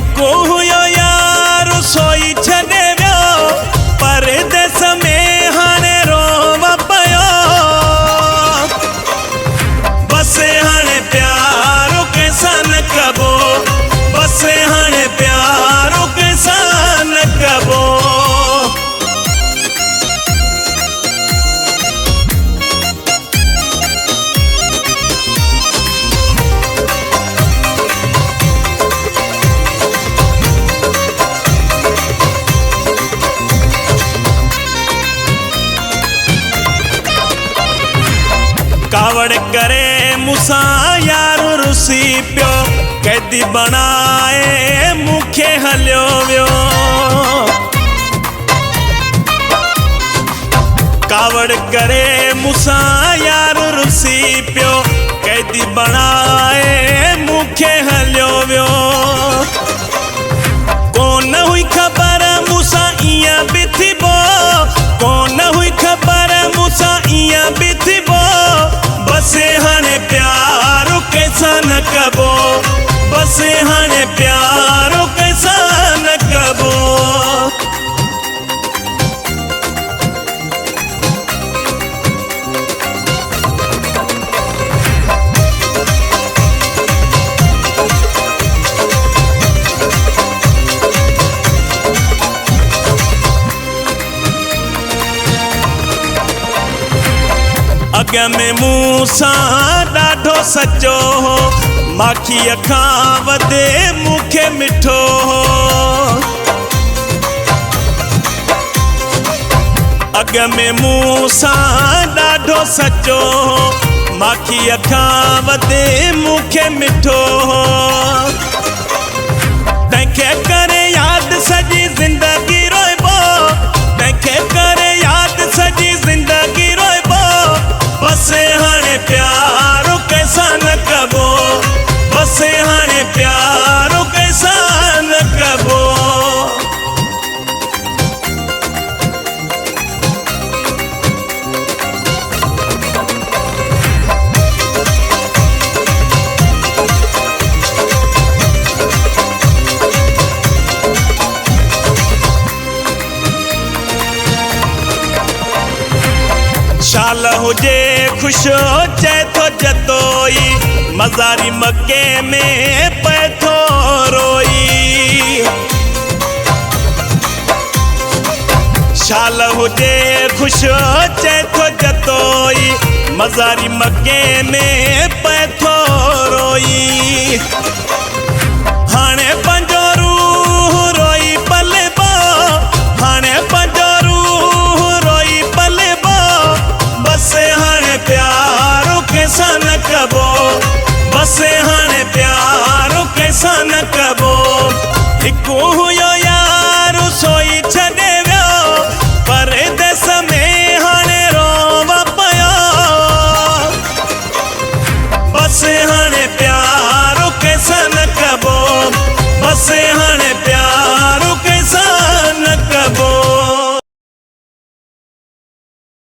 हिकु हुयो यार सोई छॾे वियो परदेस में हाणे रोव पियो बस हाणे प्यारो कंहिंसां न कबो बस हाणे प्यारो कंहिंसां न कबो। कावड़ करे मूंसां यार रुसी पियो कैदी बणाए मूंखे हलियो वियो कावड़ करे मूंसां यार रुसी पियो कैदी बणाए मूंखे हलियो वियो कोन हुई ख़बर मूंसां ईअं बि थीबो कोन हुई ख़बर मूंसां ईअं बि थीबो बस हाणे प्यारो कंहिंसां न कबो बस हाणे प्यारो कंहिंसां न कबो। अॻ में मूंसां ॾाढो सचो हो माखीअ खां वधे मूंखे मिठो हो अॻ में मूंसां ॾाढो सचो हो माखीअ खां वधे मूंखे मिठो हो तंहिंखे करे यादि सॼी ज़िंदगी रोइबो तंहिंखे करे यादि सॼी ज़िंदगी रोइबो बस हाणे प्यारो कंहिंसां न कबो बस हाणे प्यारो कंहिंसां न कबो। शाल हुजे खुशो चए थो जतोई मज़ारी मके में पए थो रोई शाल हुजे खुशो चए थो जतोई मज़ारी मके में पए थो रोई हाणे पंहिंजो रूह रोई पलबो हाणे पंहिंजो रूह रोई पलबो बस हाणे प्यारो कंहिंसां न कबो बस हाणे प्यारो कंहिंसां न कबो हिकु